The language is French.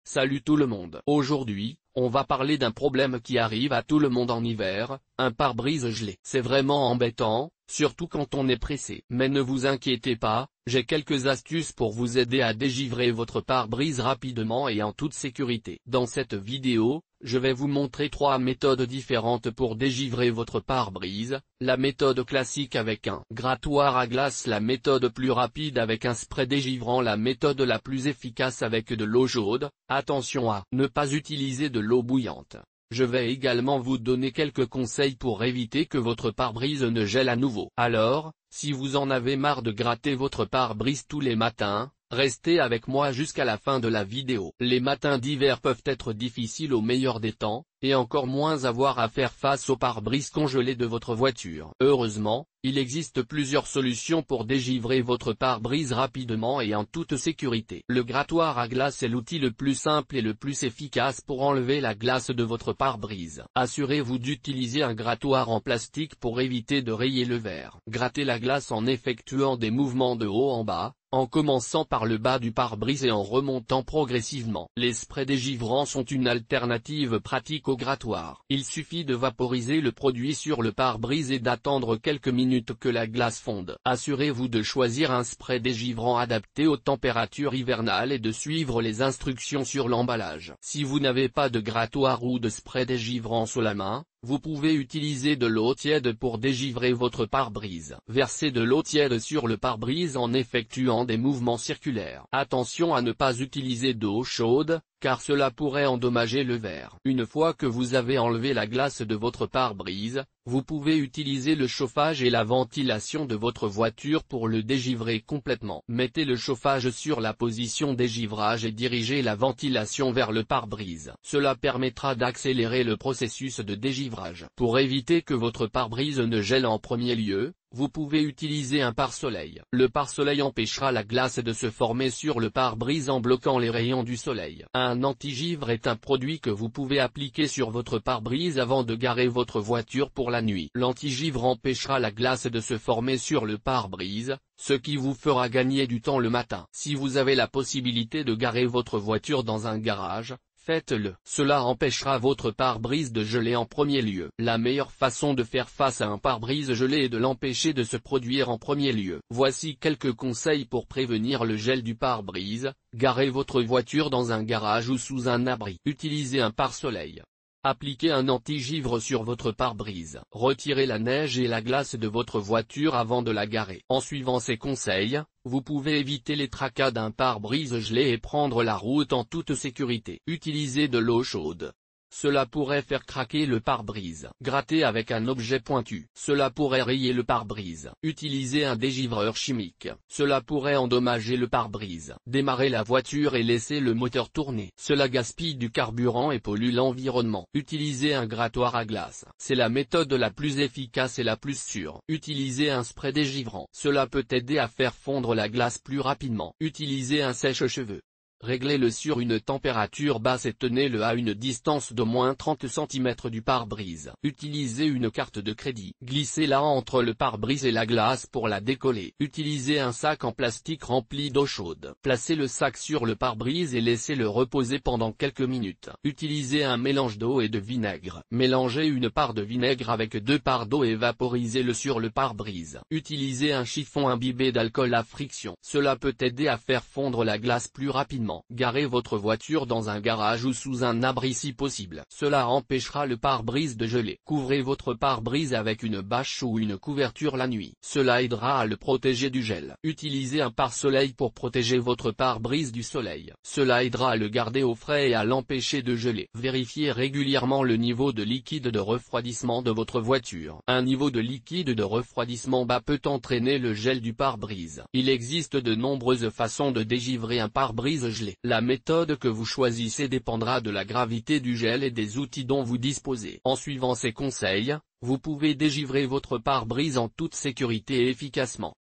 Salut tout le monde. Aujourd'hui, on va parler d'un problème qui arrive à tout le monde en hiver, un pare-brise gelé. C'est vraiment embêtant, surtout quand on est pressé. Mais ne vous inquiétez pas, j'ai quelques astuces pour vous aider à dégivrer votre pare-brise rapidement et en toute sécurité. Dans cette vidéo, je vais vous montrer 3 méthodes différentes pour dégivrer votre pare-brise, la méthode classique avec un grattoir à glace, la méthode plus rapide avec un spray dégivrant, la méthode la plus efficace avec de l'eau chaude. Attention à ne pas utiliser de l'eau bouillante. Je vais également vous donner quelques conseils pour éviter que votre pare-brise ne gèle à nouveau. Alors, si vous en avez marre de gratter votre pare-brise tous les matins, restez avec moi jusqu'à la fin de la vidéo. Les matins d'hiver peuvent être difficiles au meilleur des temps, et encore moins avoir à faire face au pare-brise congelé de votre voiture. Heureusement, il existe plusieurs solutions pour dégivrer votre pare-brise rapidement et en toute sécurité. Le grattoir à glace est l'outil le plus simple et le plus efficace pour enlever la glace de votre pare-brise. Assurez-vous d'utiliser un grattoir en plastique pour éviter de rayer le verre. Grattez la glace en effectuant des mouvements de haut en bas, en commençant par le bas du pare-brise et en remontant progressivement. Les sprays dégivrants sont une alternative pratique au grattoir. Il suffit de vaporiser le produit sur le pare-brise et d'attendre quelques minutes que la glace fonde. Assurez-vous de choisir un spray dégivrant adapté aux températures hivernales et de suivre les instructions sur l'emballage. Si vous n'avez pas de grattoir ou de spray dégivrant sous la main, vous pouvez utiliser de l'eau tiède pour dégivrer votre pare-brise. Versez de l'eau tiède sur le pare-brise en effectuant des mouvements circulaires. Attention à ne pas utiliser d'eau chaude, car cela pourrait endommager le verre. Une fois que vous avez enlevé la glace de votre pare-brise, vous pouvez utiliser le chauffage et la ventilation de votre voiture pour le dégivrer complètement. Mettez le chauffage sur la position dégivrage et dirigez la ventilation vers le pare-brise. Cela permettra d'accélérer le processus de dégivrage. Pour éviter que votre pare-brise ne gèle en premier lieu, vous pouvez utiliser un pare-soleil. Le pare-soleil empêchera la glace de se former sur le pare-brise en bloquant les rayons du soleil. Un anti-givre est un produit que vous pouvez appliquer sur votre pare-brise avant de garer votre voiture pour la nuit. L'anti-givre empêchera la glace de se former sur le pare-brise, ce qui vous fera gagner du temps le matin. Si vous avez la possibilité de garer votre voiture dans un garage, faites-le. Cela empêchera votre pare-brise de geler en premier lieu. La meilleure façon de faire face à un pare-brise gelé est de l'empêcher de se produire en premier lieu. Voici quelques conseils pour prévenir le gel du pare-brise. Garez votre voiture dans un garage ou sous un abri. Utilisez un pare-soleil. Appliquez un anti-givre sur votre pare-brise. Retirez la neige et la glace de votre voiture avant de la garer. En suivant ces conseils, vous pouvez éviter les tracas d'un pare-brise gelé et prendre la route en toute sécurité. Utilisez de l'eau chaude. Cela pourrait faire craquer le pare-brise. Grattez avec un objet pointu. Cela pourrait rayer le pare-brise. Utilisez un dégivreur chimique. Cela pourrait endommager le pare-brise. Démarrez la voiture et laissez le moteur tourner. Cela gaspille du carburant et pollue l'environnement. Utilisez un grattoir à glace. C'est la méthode la plus efficace et la plus sûre. Utilisez un spray dégivrant. Cela peut aider à faire fondre la glace plus rapidement. Utilisez un sèche-cheveux. Réglez-le sur une température basse et tenez-le à une distance d'au moins 30 cm du pare-brise. Utilisez une carte de crédit. Glissez-la entre le pare-brise et la glace pour la décoller. Utilisez un sac en plastique rempli d'eau chaude. Placez le sac sur le pare-brise et laissez-le reposer pendant quelques minutes. Utilisez un mélange d'eau et de vinaigre. Mélangez une part de vinaigre avec 2 parts d'eau et vaporisez-le sur le pare-brise. Utilisez un chiffon imbibé d'alcool à friction. Cela peut aider à faire fondre la glace plus rapidement. Garez votre voiture dans un garage ou sous un abri si possible. Cela empêchera le pare-brise de geler. Couvrez votre pare-brise avec une bâche ou une couverture la nuit. Cela aidera à le protéger du gel. Utilisez un pare-soleil pour protéger votre pare-brise du soleil. Cela aidera à le garder au frais et à l'empêcher de geler. Vérifiez régulièrement le niveau de liquide de refroidissement de votre voiture. Un niveau de liquide de refroidissement bas peut entraîner le gel du pare-brise. Il existe de nombreuses façons de dégivrer un pare-brise gelé. La méthode que vous choisissez dépendra de la gravité du gel et des outils dont vous disposez. En suivant ces conseils, vous pouvez dégivrer votre pare-brise en toute sécurité et efficacement.